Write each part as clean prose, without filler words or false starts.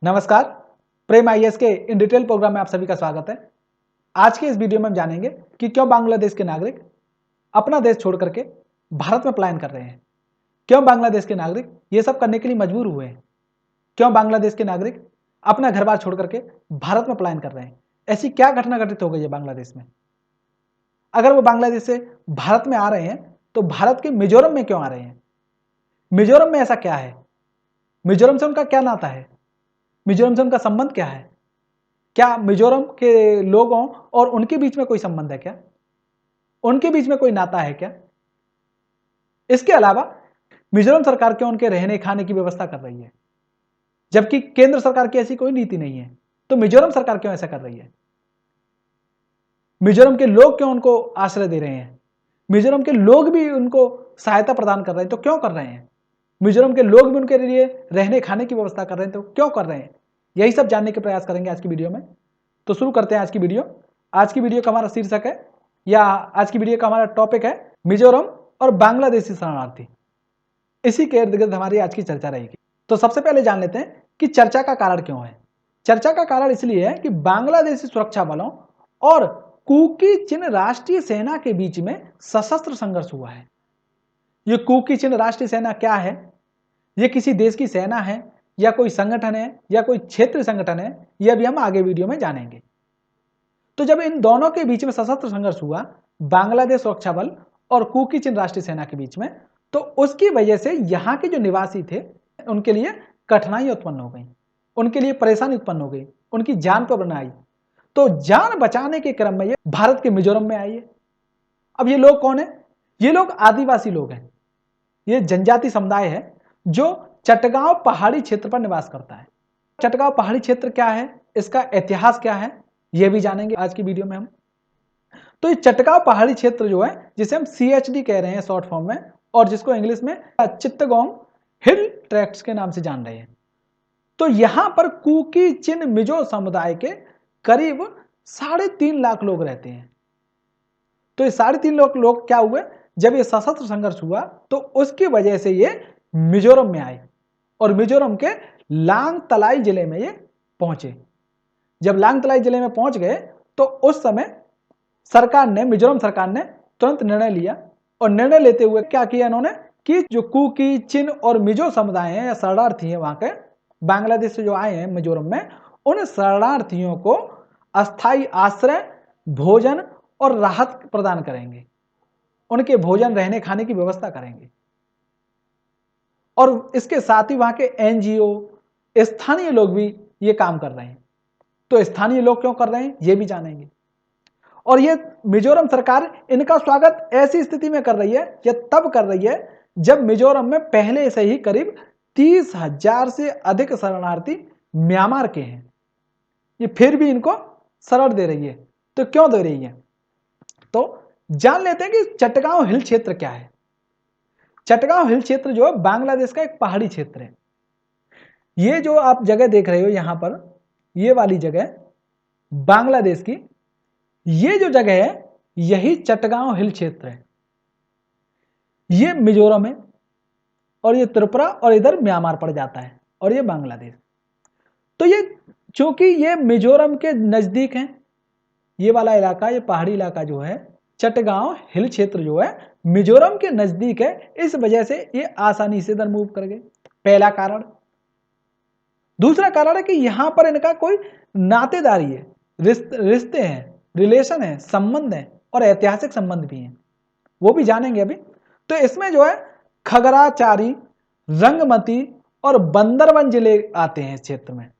नमस्कार, प्रेम आईएएस के in detail programme में आप सभी का स्वागत है। आज के इस वीडियो में हम जानेंगे कि क्यों बांग्लादेश के नागरिक अपना देश छोड़ करके भारत में पलायन कर रहे हैं। क्यों बांग्लादेश के नागरिक ये सब करने के लिए मजबूर हुए हैं। क्यों बांग्लादेश के नागरिक अपना घर बार छोड़ करके भारत में पलायन कर रहे हैं। ऐसी क्या घटना घटित हो गई है बांग्लादेश में। अगर वो बांग्लादेश से भारत में आ रहे हैं तो भारत के मिजोरम में क्यों आ रहे हैं। मिजोरम में ऐसा क्या है, मिजोरम से उनका क्या नाता है, मिजोरम से उनका संबंध क्या है। क्या मिजोरम के लोगों और उनके बीच में कोई संबंध है क्या, उनके बीच में कोई नाता है क्या। इसके अलावा मिजोरम सरकार क्यों उनके रहने खाने की व्यवस्था कर रही है, जबकि केंद्र सरकार की ऐसी कोई नीति नहीं है। तो मिजोरम सरकार क्यों ऐसा कर रही है। मिजोरम के लोग क्यों उनको आश्रय दे रहे हैं, मिजोरम के लोग भी उनको सहायता प्रदान कर रहे हैं तो क्यों कर रहे हैं। मिजोरम के लोग भी उनके लिए रहने खाने की व्यवस्था कर रहे हैं तो क्यों कर रहे हैं। यही सब जानने के प्रयास करेंगे आज की वीडियो में। तो शुरू करते हैं आज की वीडियो। आज की वीडियो का हमारा शीर्षक है या आज की वीडियो का हमारा टॉपिक है मिजोरम और बांग्लादेशी शरणार्थी। इसी के इर्द गिर्द हमारी आज की चर्चा रहेगी। तो सबसे पहले जान लेते हैं कि चर्चा का कारण क्यों है। चर्चा का कारण इसलिए है कि बांग्लादेशी सुरक्षा बलों और कुकी चिन राष्ट्रीय सेना के बीच में सशस्त्र संघर्ष हुआ है। ये कुकी चिन राष्ट्रीय सेना क्या है, ये किसी देश की सेना है या कोई संगठन है या कोई क्षेत्रीय संगठन है, यह भी हम आगे वीडियो में जानेंगे। तो जब इन दोनों के बीच में सशस्त्र संघर्ष हुआ, बांग्लादेश सुरक्षा बल और कुकी चिन राष्ट्रीय सेना के बीच में, तो उसकी वजह से यहाँ के जो निवासी थे उनके लिए कठिनाई उत्पन्न हो गई, उनके लिए परेशानी उत्पन्न हो गई, उनकी जान पर बनाई। तो जान बचाने के क्रम में ये भारत के मिजोरम में आई है। अब ये लोग कौन है, ये लोग आदिवासी लोग हैं। ये जनजाति समुदाय है जो चटगांव पहाड़ी क्षेत्र पर निवास करता है। चटगांव पहाड़ी क्षेत्र क्या है, इसका इतिहास क्या है, यह भी जानेंगे आज की वीडियो में हम। तो ये चटगांव पहाड़ी क्षेत्र जो है, जिसे हम CHD कह रहे हैं शॉर्ट फॉर्म में, और जिसको इंग्लिश में चित्तगोंग हिल ट्रैक्ट्स के नाम से जान रहे हैं। तो यहां पर कुकी चिन मिजो समुदाय के करीब 3.5 लाख लोग रहते हैं। तो ये 3.5 लाख लोग क्या हुए, जब ये सशस्त्र संघर्ष हुआ तो उसकी वजह से ये मिजोरम में आए और मिजोरम के लांग तलाई जिले में ये पहुंचे। जब लांग तलाई जिले में पहुंच गए तो उस समय सरकार ने, मिजोरम सरकार ने तुरंत निर्णय लिया, और निर्णय लेते हुए क्या किया इन्होंने कि जो कुकी चिन और मिजो समुदाय हैं या शरणार्थी हैं वहां के बांग्लादेश से जो आए हैं मिजोरम में, उन शरणार्थियों को अस्थायी आश्रय, भोजन और राहत प्रदान करेंगे, उनके भोजन रहने खाने की व्यवस्था करेंगे। और इसके साथ ही वहां के NGO, स्थानीय लोग भी ये काम कर रहे हैं। तो स्थानीय लोग क्यों कर रहे हैं ये भी जानेंगे। और ये मिजोरम सरकार इनका स्वागत ऐसी स्थिति में कर रही है या तब कर रही है जब मिजोरम में पहले से ही करीब 30,000 से अधिक शरणार्थी म्यांमार के हैं। ये फिर भी इनको शरण दे रही है। तो क्यों दे रही है, तो जान लेते हैं कि चटगांव हिल क्षेत्र क्या है। चटगांव हिल क्षेत्र जो है बांग्लादेश का एक पहाड़ी क्षेत्र है। ये जो आप जगह देख रहे हो यहां पर, ये वाली जगह बांग्लादेश की, ये जो जगह है यही चटगांव हिल क्षेत्र है। ये मिजोरम है और ये त्रिपुरा और इधर म्यांमार पड़ जाता है और ये बांग्लादेश। तो ये चूंकि ये मिजोरम के नजदीक है, ये वाला इलाका, ये पहाड़ी इलाका जो है चटगांव हिल क्षेत्र जो है मिजोरम के नजदीक है, इस वजह से ये आसानी से इधर मूव कर गए, पहला कारण। दूसरा कारण है कि यहां पर इनका कोई नातेदारी है, रिश्ते हैं, रिलेशन है, संबंध है और ऐतिहासिक संबंध भी हैं, वो भी जानेंगे अभी। तो इसमें जो है खगराचारी, रंगमती और बंदरबन जिले आते हैं इस क्षेत्र में।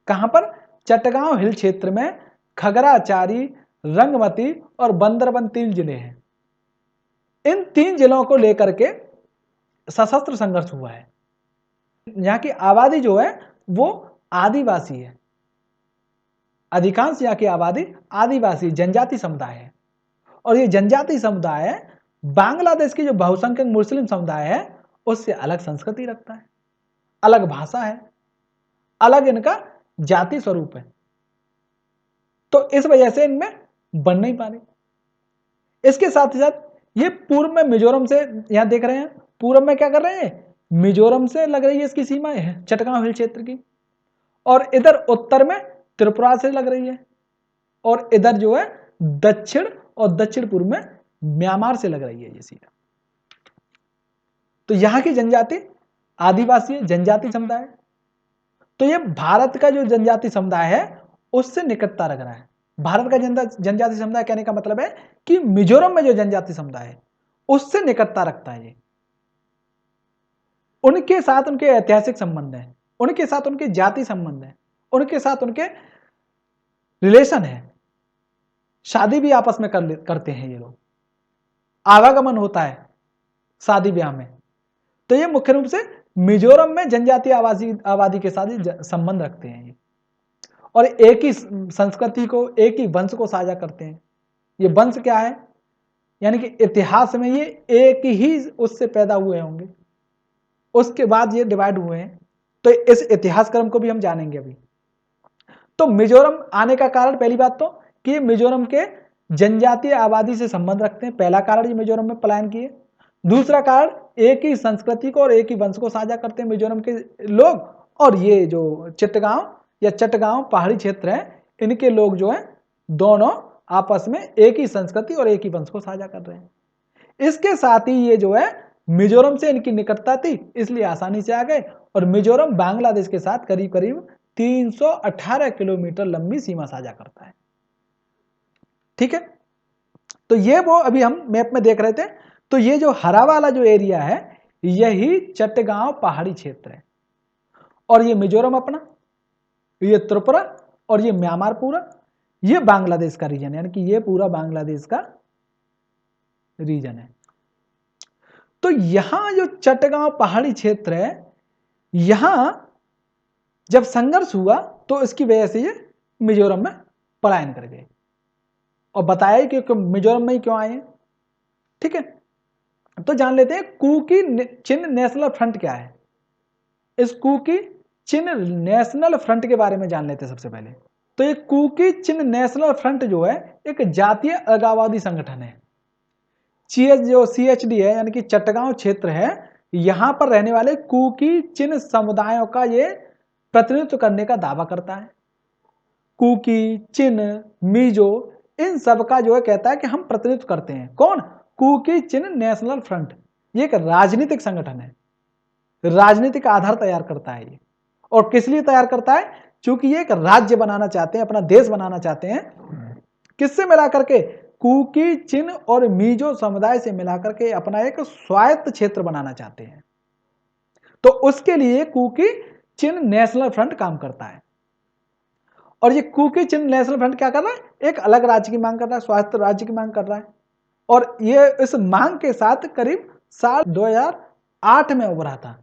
कहां पर, चटगांव हिल क्षेत्र में खगराचारी, रंगमती और बंदरबन 3 जिले हैं। इन 3 जिलों को लेकर के सशस्त्र संघर्ष हुआ है। यहां की आबादी जो है वो आदिवासी है, अधिकांश यहाँ की आबादी आदिवासी जनजाति समुदाय है। और ये जनजाति समुदाय बांग्लादेश की जो बहुसंख्यक मुस्लिम समुदाय है उससे अलग संस्कृति रखता है, अलग भाषा है, अलग इनका जाति स्वरूप है। तो इस वजह से इनमें बन नहीं पा रही। इसके साथ ही साथ ये पूर्व में मिजोरम से, यहां देख रहे हैं पूर्व में क्या कर रहे हैं, मिजोरम से लग रही है इसकी सीमा है चटगांव हिल क्षेत्र की, और इधर उत्तर में त्रिपुरा से लग रही है, और इधर जो है दक्षिण और दक्षिण पूर्व में म्यांमार से लग रही है ये सीधा। तो यहां की जनजाति आदिवासी जनजाति समुदाय, तो ये भारत का जो जनजाति समुदाय है उससे निकटता रख रहा है। भारत का जनजाति समुदाय कहने का मतलब है कि मिजोरम में जो जनजाति समुदाय है उससे निकटता रखता है ये। उनके साथ उनके ऐतिहासिक संबंध है, उनके साथ उनके जाति संबंध है, उनके साथ उनके रिलेशन है, शादी भी आपस में करते हैं ये लोग, आवागमन होता है शादी ब्याह में। तो ये मुख्य रूप से मिजोरम में जनजातीय आबादी के साथ संबंध रखते हैं ये, और एक ही संस्कृति को, एक ही वंश को साझा करते हैं। ये वंश क्या है, यानी कि इतिहास में ये एक ही उससे पैदा हुए होंगे, उसके बाद ये डिवाइड हुए हैं। तो इस इतिहास क्रम को भी हम जानेंगे अभी। तो मिजोरम आने का कारण, पहली बात तो कि मिजोरम के जनजातीय आबादी से संबंध रखते हैं, पहला कारण ये मिजोरम में पलायन किए। दूसरा कारण एक ही संस्कृति को और एक ही वंश को साझा करते हैं मिजोरम के लोग, और ये जो चिटगांव या चटगांव पहाड़ी क्षेत्र है इनके लोग जो है दोनों आपस में एक ही संस्कृति और एक ही वंश को साझा कर रहे हैं। इसके साथ ही ये जो है मिजोरम से इनकी निकटता थी इसलिए आसानी से आ गए, और मिजोरम बांग्लादेश के साथ करीब करीब 318 किलोमीटर लंबी सीमा साझा करता है। ठीक है, तो ये वो अभी हम मैप में देख रहे थे। तो ये जो हरा वाला जो एरिया है यही चटगांव पहाड़ी क्षेत्र है, और ये मिजोरम अपना, ये त्रिपुरा और ये म्यांमार पूरा, ये बांग्लादेश का रीजन है, यानी कि ये पूरा बांग्लादेश का रीजन है। तो यहां जो चटगांव पहाड़ी क्षेत्र है, यहां जब संघर्ष हुआ तो इसकी वजह से ये मिजोरम में पलायन कर गए, और बताया कि मिजोरम में ही क्यों आए। ठीक है, तो जान लेते हैं कुकी चिन नेशनल फ्रंट क्या है। इस कुकी चिन नेशनल फ्रंट के बारे में जान लेते हैं सबसे पहले। तो ये कुकी चिन नेशनल फ्रंट जो है एक जातीय अलगाववादी संगठन है। जो CHD है, यानी कि चटगांव क्षेत्र है, यहां पर रहने वाले कुकी चिन समुदायों का ये प्रतिनिधित्व करने का दावा करता है। कुकी, चिन, मिजो, इन सब का जो है कहता है कि हम प्रतिनिधित्व करते हैं। कौन? कुकी चिन नेशनल फ्रंट। ये एक राजनीतिक संगठन है, राजनीतिक आधार तैयार करता है ये। और किस लिए तैयार करता है? क्योंकि ये एक राज्य बनाना चाहते हैं, अपना देश बनाना चाहते हैं। किससे मिलाकर के? कुकी, चिन और मिजो समुदाय से मिलाकर के अपना एक स्वायत्त क्षेत्र बनाना चाहते हैं। तो उसके लिए कुकी चिन नेशनल फ्रंट काम करता है। और ये कुकी चिन नेशनल फ्रंट क्या कर रहा है? एक अलग राज्य की मांग कर रहा है, स्वायत्त राज्य की मांग कर रहा है। और ये इस मांग के साथ करीब साल 2008 में उभरा था।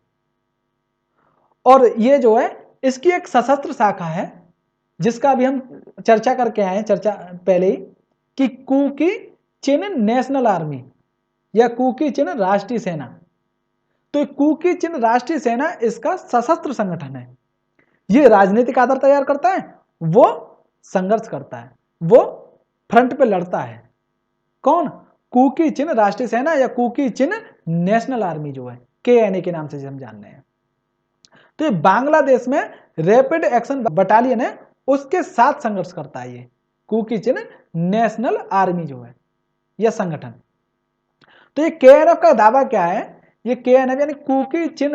और ये जो है इसकी एक सशस्त्र शाखा है जिसका अभी हम चर्चा करके आए हैं, चर्चा पहले ही, कि कुकी चिन नेशनल आर्मी या कुकी चिन राष्ट्रीय सेना। तो कुकी चिन राष्ट्रीय सेना इसका सशस्त्र संगठन है। ये राजनीतिक आधार तैयार करता है, वो संघर्ष करता है, वो फ्रंट पे लड़ता है। कौन? कुकी चिन राष्ट्रीय सेना या कुकी चिन नेशनल आर्मी जो है, KNA के नाम से हम जान रहे हैं। तो ये बांग्लादेश में रैपिड एक्शन बटालियन है, उसके साथ संघर्ष करता है ये कुकी चिन नेशनल आर्मी जो है यह संगठन। तो ये KNF का दावा क्या है? ये KNF यानी कुकी चिन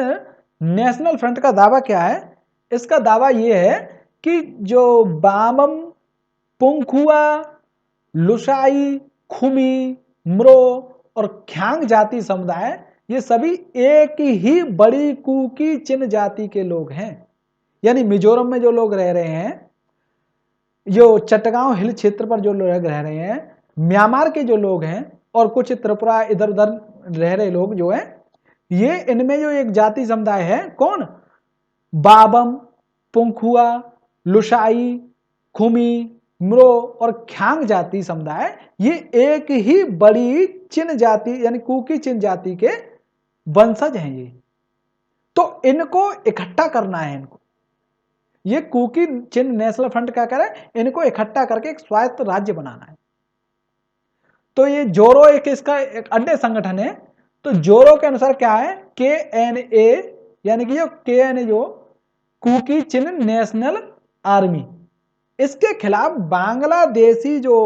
नेशनल फ्रंट का दावा क्या है? इसका दावा ये है कि जो बामम, पुंखुआ, लुसाई, खुमी, म्रो और ख्यांग जाति समुदाय, ये सभी एक ही बड़ी कुकी चिन जाति के लोग हैं। यानी मिजोरम में जो लोग रह रहे हैं, जो चटगांव हिल क्षेत्र पर जो लोग रह रहे हैं, म्यांमार के जो लोग हैं, और कुछ त्रिपुरा इधर उधर रह रहे लोग जो हैं, ये इनमें जो एक जाति समुदाय है, कौन? बाबम, पुंखुआ, लुसाई, खुमी, म्रो और ख्यांग जाति समुदाय, ये एक ही बड़ी चिन जाति यानी कुकी चिन जाति के वंशज हैं ये। तो इनको इकट्ठा करना है। इनको ये कुकी चिन नेशनल फ्रंट क्या करे? इनको इकट्ठा करके एक स्वायत्त राज्य बनाना है। तो ये जोरो एक इसका एक अन्य संगठन है। तो जोरो के अनुसार क्या है? KNA यानी कि जो KNA जो कुकी चिन नेशनल आर्मी। इसके खिलाफ बांग्लादेशी जो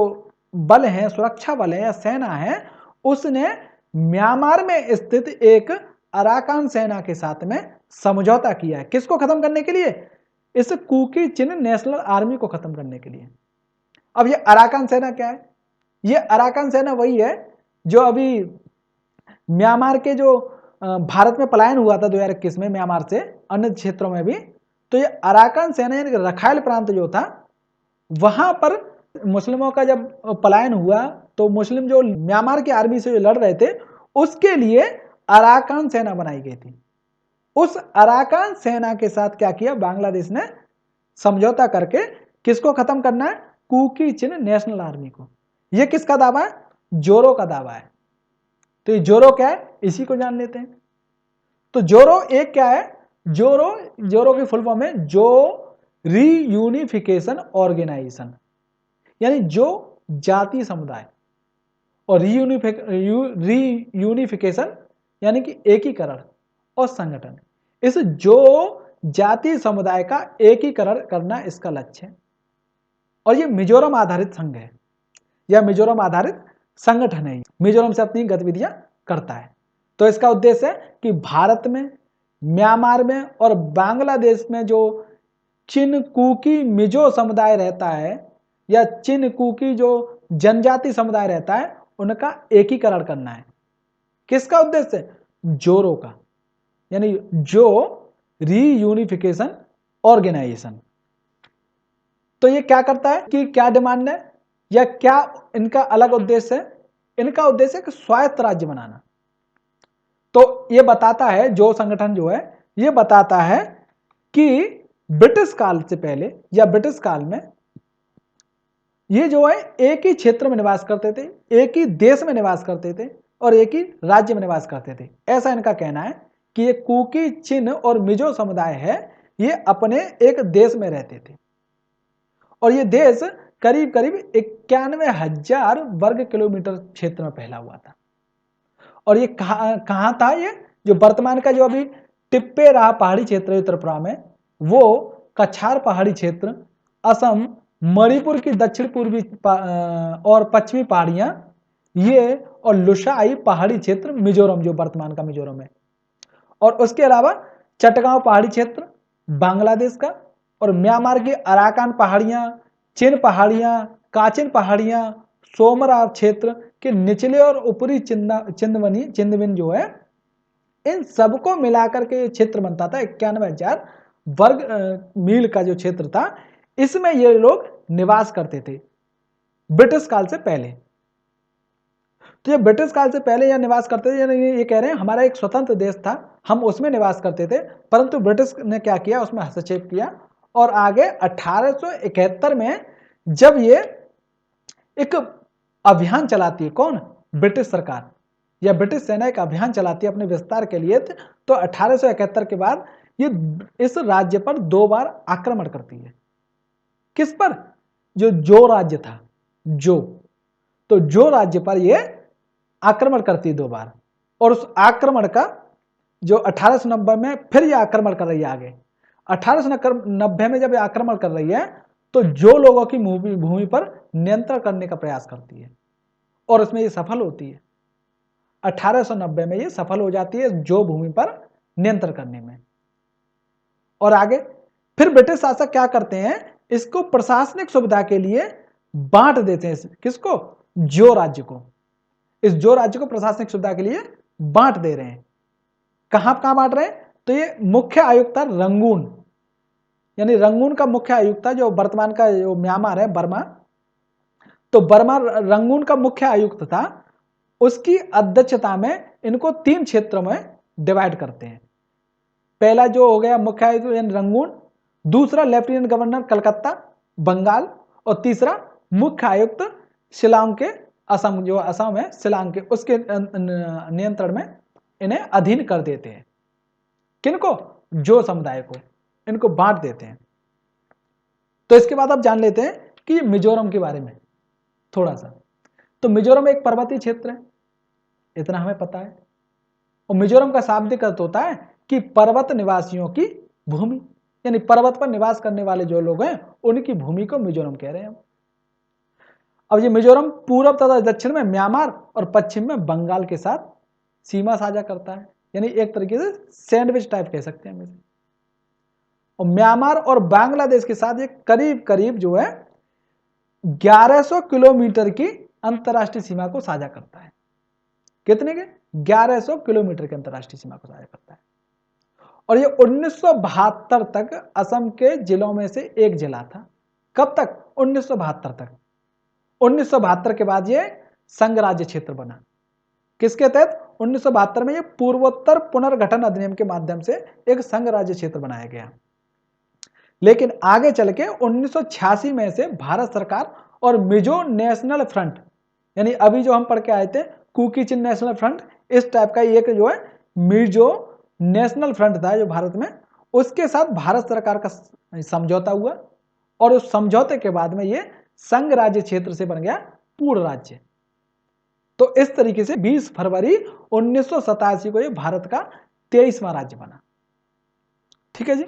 बल है, सुरक्षा बल है या सेना है, उसने म्यांमार में स्थित एक अराकान सेना के साथ में समझौता किया है। किसको खत्म करने के लिए? इस कुकी चिन नेशनल आर्मी को खत्म करने के लिए। अब ये अराकान सेना क्या है? ये अराकान सेना वही है जो अभी म्यांमार के जो भारत में पलायन हुआ था 2021 में म्यांमार से अन्य क्षेत्रों में भी, तो ये अराकान सेना यानी रखाइल प्रांत जो था, वहां पर मुस्लिमों का जब पलायन हुआ तो मुस्लिम जो म्यांमार की आर्मी से लड़ रहे थे, उसके लिए अराकान सेना बनाई गई थी। उस अराकान सेना के साथ क्या किया बांग्लादेश ने? समझौता करके किसको खत्म करना है? कुकी चिन नेशनल आर्मी को। यह किसका दावा है? जोरो का दावा है। तो ये जोरो क्या है, इसी को जान लेते हैं। तो जोरो एक क्या है? जोरो की फुल फॉर्म है जो रीयूनिफिकेशन ऑर्गेनाइजेशन, यानी जो जाति समुदाय, और रीयूनिफिकेशन यानी कि एकीकरण और संगठन। इस जो जाति समुदाय का एकीकरण करना इसका लक्ष्य है। और ये मिजोरम आधारित संघ है या मिजोरम आधारित संगठन है। मिजोरम से अपनी गतिविधियां करता है। तो इसका उद्देश्य है कि भारत में, म्यांमार में और बांग्लादेश में जो चिनकुकी मिजो समुदाय रहता है या चिनकुकी जो जनजाति समुदाय रहता है, उनका एकीकरण करना है। किसका उद्देश्य? जोरो का, यानी जो रीयूनिफिकेशन ऑर्गेनाइजेशन। तो ये क्या करता है कि क्या डिमांड है या क्या इनका अलग उद्देश्य है? इनका उद्देश्य है कि स्वायत्त राज्य बनाना। तो ये बताता है, जो संगठन जो है ये बताता है कि ब्रिटिश काल से पहले या ब्रिटिश काल में ये जो है एक ही क्षेत्र में निवास करते थे, एक ही देश में निवास करते थे और एक ही राज्य में निवास करते थे। ऐसा इनका कहना है कि ये कुकी चिन और मिजो समुदाय है, ये अपने एक देश में रहते थे और ये देश करीब करीब 91,000 वर्ग किलोमीटर क्षेत्र में फैला हुआ था। और ये कहां था? ये जो वर्तमान का जो अभी टिप्पे रहा पहाड़ी क्षेत्र त्रिपुरा में, वो कछार पहाड़ी क्षेत्र, असम, मणिपुर की दक्षिण पूर्वी और पश्चिमी पहाड़ियां, ये और लुसाई पहाड़ी क्षेत्र मिजोरम, जो वर्तमान का मिजोरम है। और उसके अलावा चटगांव पहाड़ी क्षेत्र बांग्लादेश का, और म्यांमार की अराकान पहाड़ियां, चिन पहाड़ियां, काचिन पहाड़ियां, सोमरा क्षेत्र के निचले और ऊपरी चिंदविन जो है, इन सबको मिलाकर के क्षेत्र बनता था 91,000 वर्ग मील का जो क्षेत्र था। इसमें ये लोग निवास करते थे ब्रिटिश काल से पहले। तो ये ब्रिटिश काल से पहले यह निवास करते थे, यानी ये कह रहे हैं हमारा एक स्वतंत्र देश था, हम उसमें निवास करते थे, परंतु ब्रिटिश ने क्या किया? उसमें हस्तक्षेप किया और आगे 1871 में जब ये एक अभियान चलाती है, कौन? ब्रिटिश सरकार या ब्रिटिश सेना एक अभियान चलाती है अपने विस्तार के लिए, तो 1871 के बाद ये इस राज्य पर 2 बार आक्रमण करती है। किस पर? जो राज्य था, तो जो राज्य पर ये आक्रमण करती है 2 बार। और उस आक्रमण का जो 1890 में फिर ये आक्रमण कर रही है आगे। 1890 में जब ये आक्रमण कर रही है तो जो लोगों की भूमि पर नियंत्रण करने का प्रयास करती है और उसमें ये सफल होती है। 1890 में ये सफल हो जाती है जो भूमि पर नियंत्रण करने में। और आगे फिर ब्रिटिश शासक क्या करते हैं? इसको प्रशासनिक सुविधा के लिए बांट देते हैं। किसको? जो राज्य को। इस जो राज्य को प्रशासनिक सुविधा के लिए बांट दे रहे हैं। कहां कहां बांट रहे हैं? तो ये मुख्य आयुक्त था रंगून, यानी रंगून का मुख्य आयुक्त था, जो वर्तमान का जो म्यांमार है, बर्मा, तो बर्मा रंगून का मुख्य आयुक्त था। उसकी अध्यक्षता में इनको 3 क्षेत्रों में डिवाइड करते हैं। पहला जो हो गया मुख्य आयुक्त रंगून, दूसरा लेफ्टिनेंट गवर्नर कलकत्ता बंगाल, और तीसरा मुख्य आयुक्त शिलांग के, असम, जो असम है शिलांग के, उसके नियंत्रण में इन्हें अधीन कर देते हैं। किनको? जो समुदाय को इनको बांट देते हैं। तो इसके बाद आप जान लेते हैं कि मिजोरम के बारे में थोड़ा सा। तो मिजोरम एक पर्वतीय क्षेत्र है, इतना हमें पता है। और मिजोरम का शाब्दिक अर्थ होता है कि पर्वत निवासियों की भूमि। यानी पर्वत पर निवास करने वाले जो लोग हैं उनकी भूमि को मिजोरम कह रहे हैं। अब ये मिजोरम पूर्व तथा दक्षिण में म्यांमार और पश्चिम में बंगाल के साथ सीमा साझा करता है, यानी एक तरीके से सैंडविच टाइप कह सकते हैं इसे। और म्यांमार और बांग्लादेश के साथ ये करीब करीब जो है 1100 किलोमीटर की अंतरराष्ट्रीय सीमा को साझा करता है। कितने के? 1100 किलोमीटर की अंतरराष्ट्रीय सीमा को साझा करता है। और ये 1972 तक असम के जिलों में से एक जिला था। कब तक? 1972 तक। 1972 के बाद ये संघ राज्य क्षेत्र बना। किसके तहत? 1972 में ये पूर्वोत्तर पुनर्गठन अधिनियम के माध्यम से एक संघ राज्य क्षेत्र बनाया गया। लेकिन आगे चल के 1986 में से भारत सरकार और मिजो नेशनल फ्रंट, यानी अभी जो हम पढ़ के आए थे कुकी चिन नेशनल फ्रंट, इस टाइप का एक जो है मिजो नेशनल फ्रंट था जो भारत में, उसके साथ भारत सरकार का समझौता हुआ और उस समझौते के बाद में ये संघ राज्य क्षेत्र से बन गया पूर्ण राज्य। तो इस तरीके से 20 फरवरी 1987 को ये भारत का 23वां राज्य बना। ठीक है जी,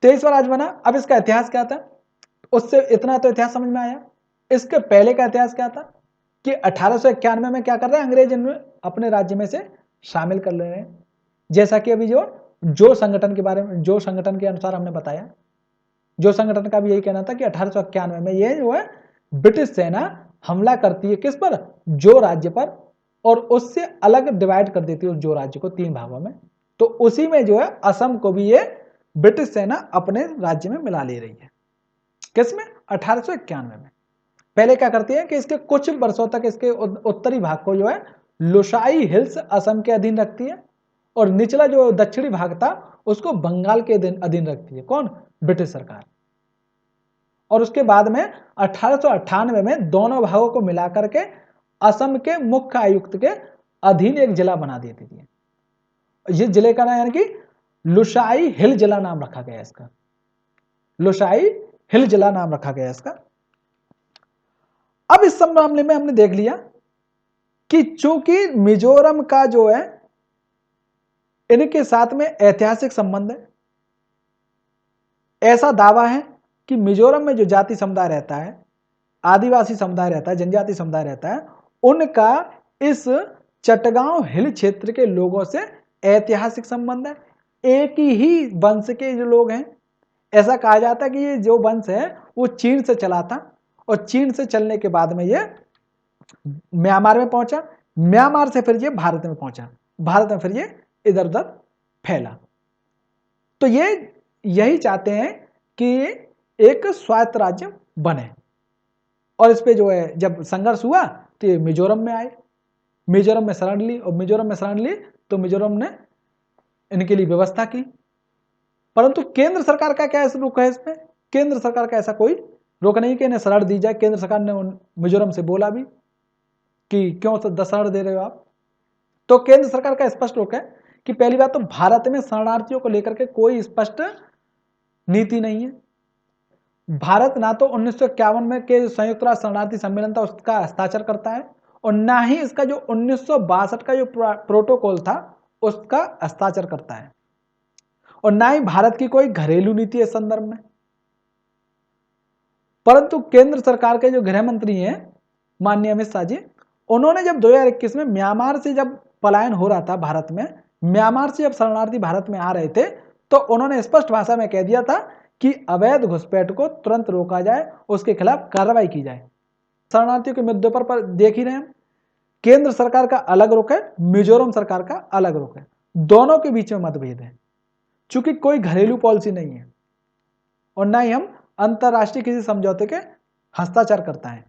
23वां राज्य बना। अब इसका इतिहास क्या था? उससे इतना तो इतिहास समझ में आया। इसके पहले का इतिहास क्या था कि 1891 में क्या कर रहे हैं अंग्रेज अपने राज्य में से शामिल कर ले रहे हैं। जैसा कि अभी जो संगठन के बारे में, जो संगठन के अनुसार हमने बताया, जो संगठन का भी यही कहना था कि 1891 में ये जो है ब्रिटिश सेना हमला करती है किस पर? जो राज्य पर, और उससे अलग डिवाइड कर देती है उस जो राज्य को 3 भागों में। तो उसी में जो है असम को भी ये ब्रिटिश सेना अपने राज्य में मिला ले रही है। किसमें? 1891 में। पहले क्या करती है कि इसके कुछ वर्षों तक इसके उत्तरी भाग को जो है लुसाई हिल्स असम के अधीन रखती है और निचला जो दक्षिणी भाग था उसको बंगाल के अधीन रखती है। कौन? ब्रिटिश सरकार। और उसके बाद में 1898 में दोनों भागों को मिलाकर के असम के मुख्य आयुक्त के अधीन एक जिला बना देती थी। ये जिले का नाम यानी कि लुसाई हिल जिला नाम रखा गया इसका। लुसाई हिल जिला नाम रखा गया इसका। अब इस सब मामले में हमने देख लिया कि चूंकि मिजोरम का जो है इनके साथ में ऐतिहासिक संबंध है, ऐसा दावा है कि मिजोरम में जो जाति समुदाय रहता है, आदिवासी समुदाय रहता है, जनजाति समुदाय रहता है, उनका इस चटगांव हिल क्षेत्र के लोगों से ऐतिहासिक संबंध है। एक ही वंश के जो लोग हैं। ऐसा कहा जाता है कि ये जो वंश है वो चीन से चला था और चीन से चलने के बाद में ये म्यांमार में पहुंचा, म्यांमार से फिर ये भारत में पहुंचा, भारत में फिर ये इधर उधर फैला। तो ये यही चाहते हैं कि एक स्वायत्त राज्य बने। और इस पे जो है जब संघर्ष हुआ तो ये मिजोरम में आए, मिजोरम में शरण ली, और मिजोरम में शरण ली तो मिजोरम ने इनके लिए व्यवस्था की। परंतु केंद्र सरकार का क्या रुख है इसमें? केंद्र सरकार का ऐसा कोई रुख नहीं कि इन्हें शरण दी जाए। केंद्र सरकार ने मिजोरम से बोला भी कि क्यों शरण दे रहे हो आप। तो केंद्र सरकार का स्पष्ट रुख है कि पहली बात तो भारत में शरणार्थियों को लेकर के कोई स्पष्ट नीति नहीं है। भारत ना तो 1951 में के संयुक्त राष्ट्र शरणार्थी सम्मेलन था उसका हस्ताक्षर करता है, और ना ही इसका जो 1962 का जो प्रोटोकॉल था उसका हस्ताक्षर करता है, और ना ही भारत की कोई घरेलू नीति है इस संदर्भ में। परंतु केंद्र सरकार के जो गृह मंत्री हैं माननीय अमित शाह जी, उन्होंने जब 2021 में म्यांमार से जब पलायन हो रहा था भारत में, म्यांमार से जब शरणार्थी भारत में आ रहे थे, तो उन्होंने स्पष्ट भाषा में कह दिया था कि अवैध घुसपैठ को तुरंत रोका जाए, उसके खिलाफ कार्रवाई की जाए। शरणार्थियों के मुद्दे पर देख ही रहे हैं, केंद्र सरकार का अलग रुख है, मिजोरम सरकार का अलग रुख है, दोनों के बीच में मतभेद है। चूंकि कोई घरेलू पॉलिसी नहीं है और ना ही हम अंतरराष्ट्रीय किसी समझौते के हस्ताक्षर करता है,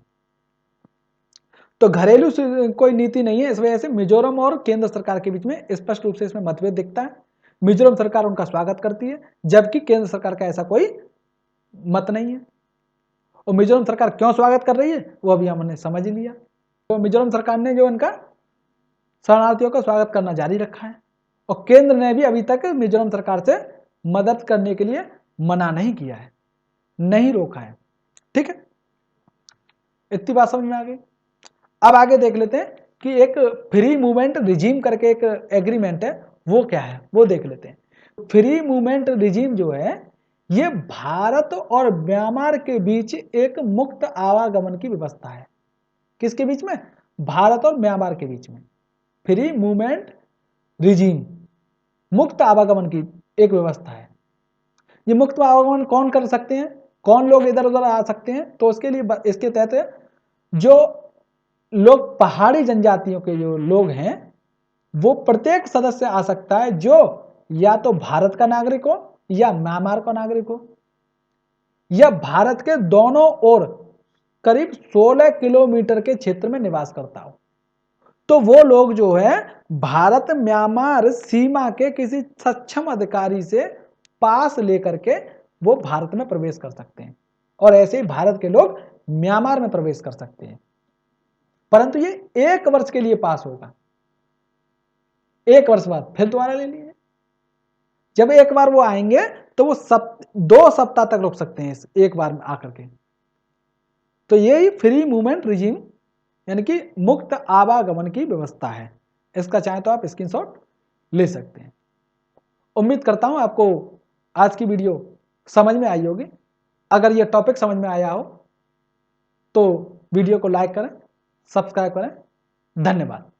तो घरेलू कोई नीति नहीं है। इस वजह से मिजोरम और केंद्र सरकार के बीच में स्पष्ट रूप से इसमें मतभेद दिखता है। मिजोरम सरकार उनका स्वागत करती है, जबकि केंद्र सरकार का ऐसा कोई मत नहीं है। और मिजोरम सरकार क्यों स्वागत कर रही है वो अभी हमने समझ लिया। तो मिजोरम सरकार ने जो इनका शरणार्थियों का स्वागत करना जारी रखा है, और केंद्र ने भी अभी तक मिजोरम सरकार से मदद करने के लिए मना नहीं किया है, नहीं रोका है। ठीक है, इतनी बात समझ में आ गई। अब आगे देख लेते हैं कि एक फ्री मूवमेंट रिजीम करके एक एग्रीमेंट है, वो क्या है वो देख लेते हैं। फ्री मूवमेंट रिजीम जो है ये भारत और म्यांमार के बीच एक मुक्त आवागमन की व्यवस्था है। किसके बीच में? भारत और म्यांमार के बीच में फ्री मूवमेंट रिजीम, मुक्त आवागमन की एक व्यवस्था है। ये मुक्त आवागमन कौन कर सकते हैं, कौन लोग इधर उधर आ सकते हैं? तो उसके लिए इसके तहत जो लोग पहाड़ी जनजातियों के जो लोग हैं वो प्रत्येक सदस्य आ सकता है जो या तो भारत का नागरिक हो या म्यांमार का नागरिक हो या भारत के दोनों ओर करीब 16 किलोमीटर के क्षेत्र में निवास करता हो। तो वो लोग जो है भारत म्यांमार सीमा के किसी सक्षम अधिकारी से पास लेकर के वो भारत में प्रवेश कर सकते हैं और ऐसे ही भारत के लोग म्यांमार में प्रवेश कर सकते हैं, परंतु ये 1 वर्ष के लिए पास होगा। 1 वर्ष बाद फिर दोबारा ले लीजिए। जब एक बार वो आएंगे तो वो 2 सप्ताह तक रुक सकते हैं एक बार में आकर के। तो यही फ्री मूवमेंट रिजीम यानी कि मुक्त आवागमन की व्यवस्था है। इसका चाहे तो आप स्क्रीनशॉट ले सकते हैं। उम्मीद करता हूं आपको आज की वीडियो समझ में आई होगी। अगर यह टॉपिक समझ में आया हो तो वीडियो को लाइक करें, सब्सक्राइब करें। धन्यवाद।